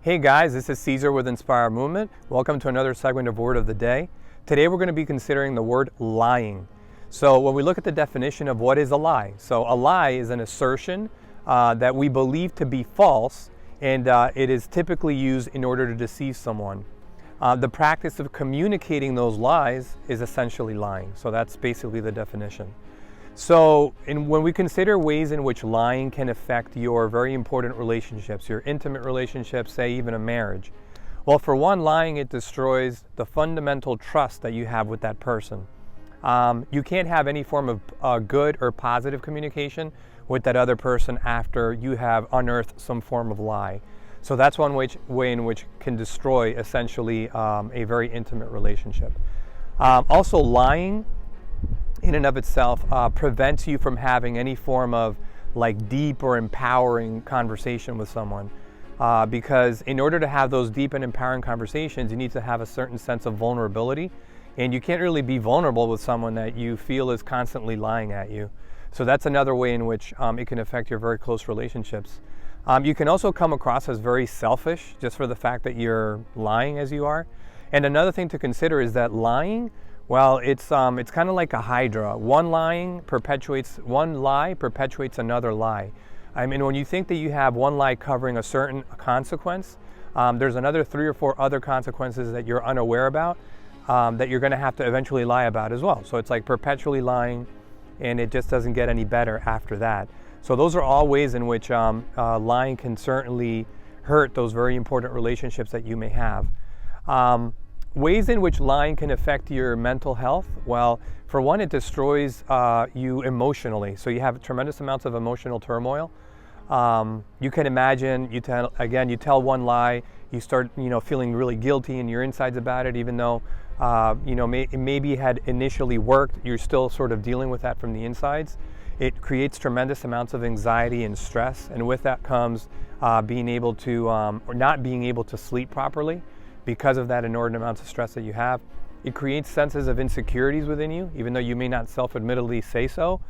Hey guys, this is Caesar with Inspire Movement. Welcome to another segment of Word of the Day. Today we're going to be considering the word lying. So when we look at the definition of what is a lie, so a lie is an assertion that we believe to be false, and it is typically used in order to deceive someone. The practice of communicating those lies is essentially lying. So that's basically the definition. So when we consider ways in which lying can affect your very important relationships, your intimate relationships, say even a marriage, well, for one, lying, it destroys the fundamental trust that you have with that person. You can't have any form of good or positive communication with that other person after you have unearthed some form of lie. So that's one way in which can destroy essentially a very intimate relationship. Also, lying in and of itself prevents you from having any form of like deep or empowering conversation with someone, because in order to have those deep and empowering conversations, you need to have a certain sense of vulnerability, and you can't really be vulnerable with someone that you feel is constantly lying at you. So that's another way in which it can affect your very close relationships. You can also come across as very selfish just for the fact that you're lying as you are. And another thing to consider is that lying, well, it's kind of like a hydra. One lie perpetuates another lie. I mean, when you think that you have one lie covering a certain consequence, there's another 3 or 4 other consequences that you're unaware about that you're going to have to eventually lie about as well. So it's like perpetually lying, and it just doesn't get any better after that. So those are all ways in which lying can certainly hurt those very important relationships that you may have. Ways in which lying can affect your mental health. Well, for one, it destroys you emotionally. So you have tremendous amounts of emotional turmoil. You can imagine, you tell one lie, you start, feeling really guilty in your insides about it, even though, maybe it had initially worked, you're still sort of dealing with that from the insides. It creates tremendous amounts of anxiety and stress, and with that comes being able to, or not being able to sleep properly. Because of that inordinate amounts of stress that you have. It creates senses of insecurities within you, even though you may not self-admittedly say so.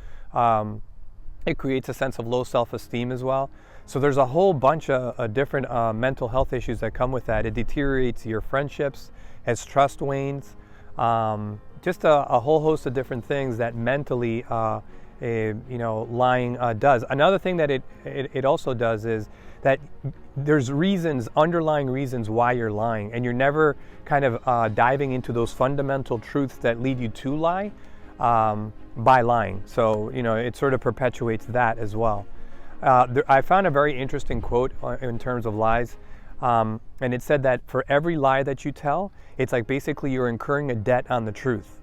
It creates a sense of low self-esteem as well. So there's a whole bunch of different mental health issues that come with that. It deteriorates your friendships as trust wanes. Just a whole host of different things that mentally lying does. Another thing that it also does is that there's underlying reasons why you're lying, and you're never kind of diving into those fundamental truths that lead you to lie by lying. So, it sort of perpetuates that as well. I found a very interesting quote in terms of lies, and it said that for every lie that you tell, it's like basically you're incurring a debt on the truth.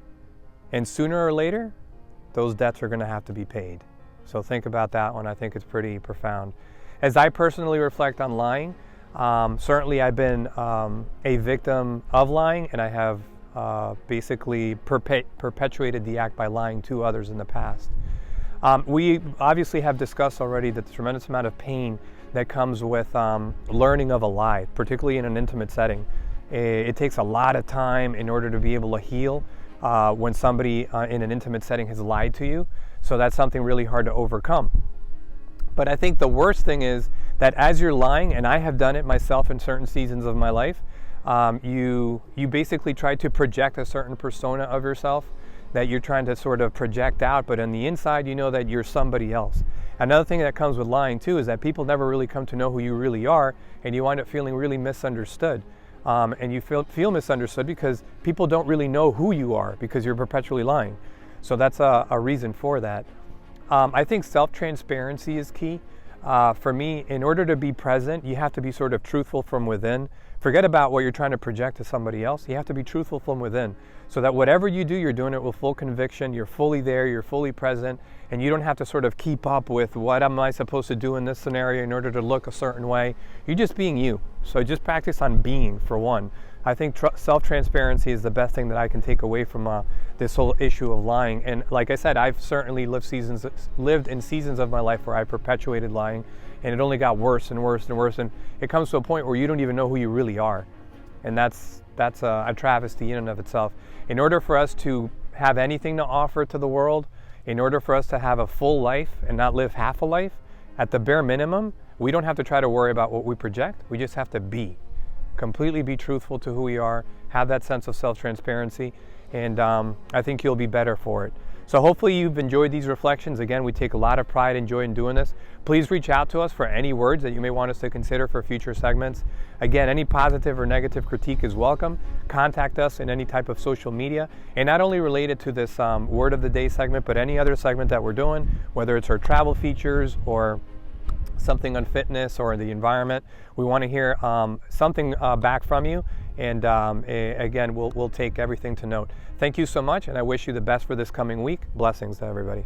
And sooner or later, those debts are going to have to be paid. So think about that one. I think it's pretty profound. As I personally reflect on lying, certainly I've been a victim of lying, and I have basically perpetuated the act by lying to others in the past. We obviously have discussed already the tremendous amount of pain that comes with learning of a lie, particularly in an intimate setting. It takes a lot of time in order to be able to heal when somebody in an intimate setting has lied to you. So that's something really hard to overcome. But I think the worst thing is that as you're lying, and I have done it myself in certain seasons of my life, you basically try to project a certain persona of yourself that you're trying to sort of project out, but on the inside you know that you're somebody else. Another thing that comes with lying too is that people never really come to know who you really are, and you wind up feeling really misunderstood. And you feel misunderstood because people don't really know who you are because you're perpetually lying. So that's a reason for that. I think self-transparency is key. For me, in order to be present, you have to be sort of truthful from within. Forget about what you're trying to project to somebody else. You have to be truthful from within, so that whatever you do, you're doing it with full conviction. You're fully there, you're fully present, and you don't have to sort of keep up with what am I supposed to do in this scenario in order to look a certain way. You're just being you. So just practice on being, for one. I think self-transparency is the best thing that I can take away from this whole issue of lying. And like I said, I've certainly lived in seasons of my life where I perpetuated lying, and it only got worse and worse and worse. And it comes to a point where you don't even know who you really are. And that's a travesty in and of itself. In order for us to have anything to offer to the world, in order for us to have a full life and not live half a life, at the bare minimum, We don't have to try to worry about what we project. We just have to completely be truthful to who we are, have that sense of self-transparency, and I think you'll be better for it. So hopefully you've enjoyed these reflections. Again, we take a lot of pride and joy in doing this. Please reach out to us for any words that you may want us to consider for future segments. Again, any positive or negative critique is welcome. Contact us in any type of social media, and not only related to this word of the day segment, but any other segment that we're doing, whether it's our travel features or something on fitness or the environment. We want to hear something back from you, and again, we'll take everything to note. Thank you so much, and I wish you the best for this coming week. Blessings to everybody.